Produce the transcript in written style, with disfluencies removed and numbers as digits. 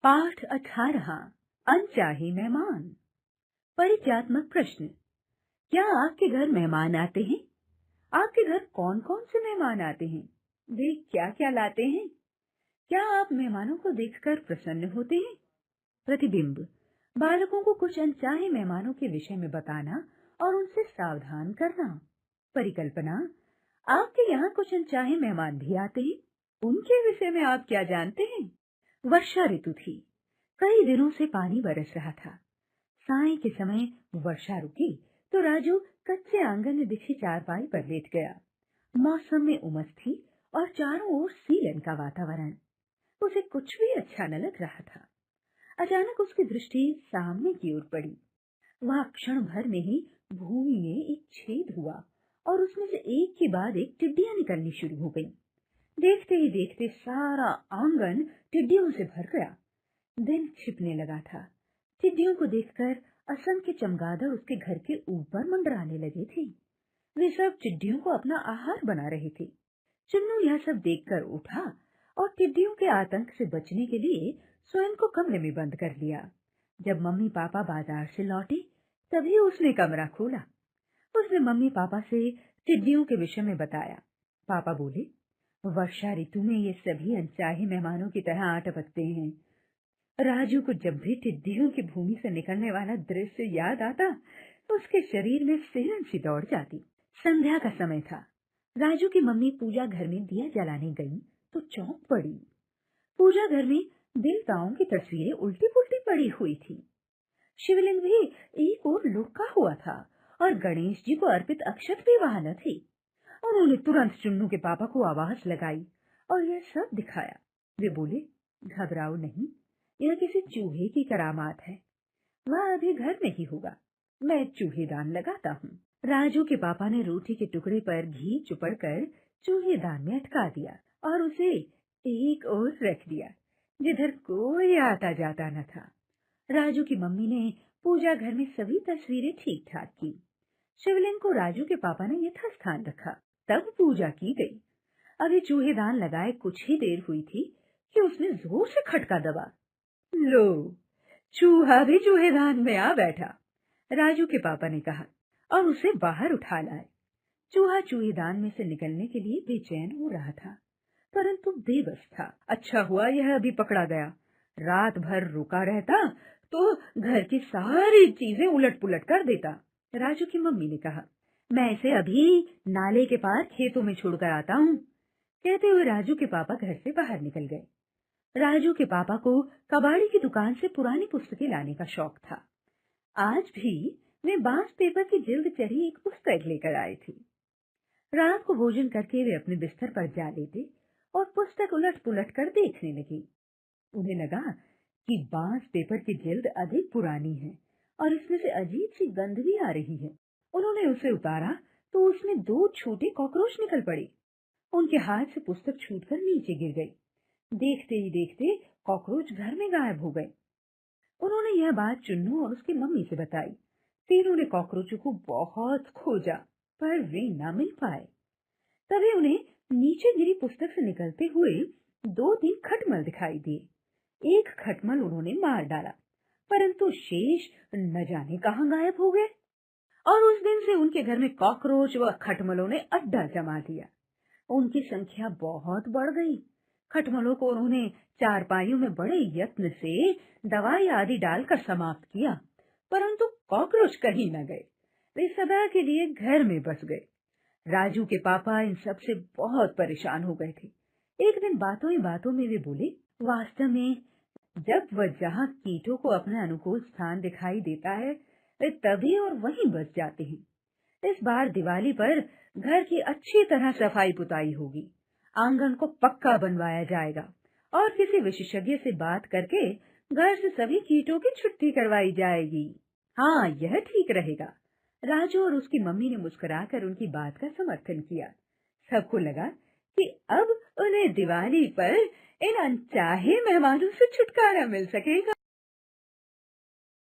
पाठ 18 अनचाहे मेहमान। परिचयात्मक प्रश्न। क्या आपके घर मेहमान आते हैं? आपके घर कौन कौन से मेहमान आते हैं? वे क्या क्या लाते हैं? क्या आप मेहमानों को देखकर प्रसन्न होते हैं? प्रतिबिंब। बालकों को कुछ अनचाहे मेहमानों के विषय में बताना और उनसे सावधान करना। परिकल्पना। आपके यहाँ कुछ अनचाहे मेहमान भी आते हैं, उनके विषय में आप क्या जानते हैं? वर्षा ऋतु थी। कई दिनों से पानी बरस रहा था। साय के समय वर्षा रुकी तो राजू कच्चे आंगन में बिछी चारपाई पर लेट गया। मौसम में उमस थी और चारों ओर सीलन का वातावरण। उसे कुछ भी अच्छा न लग रहा था। अचानक उसकी दृष्टि सामने की ओर पड़ी। वहां क्षण भर में ही भूमि में एक छेद हुआ और उसमें से एक के बाद एक टिड्डियां निकलनी शुरू हो गईं। देखते ही देखते सारा आंगन टिड्डियों से भर गया। दिन छिपने लगा था। टिड्डियों को देखकर असंख्य चमगादड़ उसके घर के ऊपर मंडराने लगे थे। वे सब टिड्डियों को अपना आहार बना रहे थे। चुन्नू यह सब देखकर उठा और टिड्डियों के आतंक से बचने के लिए स्वयं को कमरे में बंद कर लिया। जब मम्मी पापा बाजार से लौटे तभी उसने कमरा खोला। उसने मम्मी पापा से टिड्डियों के विषय में बताया। पापा बोले, वर्षा ऋतु में ये सभी अनचाहे मेहमानों की तरह आ टपकते हैं। राजू को जब भी टिड्डियों की भूमि से निकलने वाला दृश्य याद आता, उसके शरीर में सिहरन सी दौड़ जाती। संध्या का समय था। राजू की मम्मी पूजा घर में दिया जलाने गई तो चौंक पड़ी। पूजा घर में देवताओं की तस्वीरें उल्टी पुल्टी पड़ी हुई थी। शिवलिंग भी एक ओर लुढ़का हुआ था और गणेश जी को अर्पित अक्षत भी वहां न थी। उन्होंने तुरंत चुन्नू के पापा को आवाज लगाई और यह सब दिखाया। वे बोले, घबराओ नहीं, यह किसी चूहे की करामात है। वह अभी घर में ही होगा। मैं चूहेदान लगाता हूँ। राजू के पापा ने रोटी के टुकड़े पर घी चुपड़कर चूहेदान में अटका दिया और उसे एक ओर रख दिया जिधर कोई आता जाता न था। राजू की मम्मी ने पूजा घर में सभी तस्वीरें ठीक ठाक की। शिवलिंग को राजू के पापा ने यथास्थान रखा। तब पूजा की गई। अभी चूहेदान लगाए कुछ ही देर हुई थी कि उसने जोर से खटका दबा। लो, चूहा भी चूहेदान में आ बैठा, राजू के पापा ने कहा और उसे बाहर उठा लाए। चूहा चूहेदान में से निकलने के लिए बेचैन हो रहा था, परंतु बेबस था। अच्छा हुआ यह अभी पकड़ा गया। रात भर रुका रहता तो घर की सारी चीजें उलट पुलट कर देता। राजू की मम्मी ने कहा, मैं इसे अभी नाले के पार खेतों में छोड़कर आता हूँ। कहते हुए राजू के पापा घर से बाहर निकल गए। राजू के पापा को कबाड़ी की दुकान से पुरानी पुस्तकें लाने का शौक था। आज भी वे बांस पेपर की जिल्द चढ़ी एक पुस्तक लेकर आए थे। रात को भोजन करके वे अपने बिस्तर पर जा लेते और पुस्तक उलट पुलट कर देखने लगे। उन्हें लगा कि बांस पेपर की जिल्द अधिक पुरानी है और इसमें से अजीब सी गंध भी आ रही है। उन्होंने उसे उतारा तो उसमें 2 छोटे कॉकरोच निकल पड़े। उनके हाथ से पुस्तक छूटकर नीचे गिर गई। देखते ही देखते कॉकरोच घर में गायब हो गए। उन्होंने यह बात चुन्नू और उसकी मम्मी से बताई। तीनों ने कॉकरोचों को बहुत खोजा पर वे न मिल पाए। तभी उन्हें नीचे गिरी पुस्तक से निकलते हुए 2-3 खटमल दिखाई दिए। एक खटमल उन्होंने मार डाला, परंतु शेष न जाने कहां गायब हो गए और उस दिन से उनके घर में कॉकरोच व खटमलों ने अड्डा जमा दिया। उनकी संख्या बहुत बढ़ गई। खटमलों को उन्होंने चारपाइयों में बड़े यत्न से दवाई आदि डालकर समाप्त किया, परंतु कॉकरोच कहीं न गए। वे सदा के लिए घर में बस गए। राजू के पापा इन सब से बहुत परेशान हो गए थे। एक दिन बातों ही बातों में वे बोले, वास्तव में जब वह जहाँ कीटों को अपना अनुकूल स्थान दिखाई देता है, वे तभी और वहीं बस जाते हैं। इस बार दिवाली पर घर की अच्छी तरह सफाई पुताई होगी। आंगन को पक्का बनवाया जाएगा और किसी विशेषज्ञ से बात करके घर से सभी कीटों की छुट्टी करवाई जाएगी। हाँ, यह ठीक रहेगा। राजू और उसकी मम्मी ने मुस्कुराकर उनकी बात का समर्थन किया। सबको लगा कि अब उन्हें दिवाली पर इन अनचाहे मेहमानों से छुटकारा मिल सकेगा।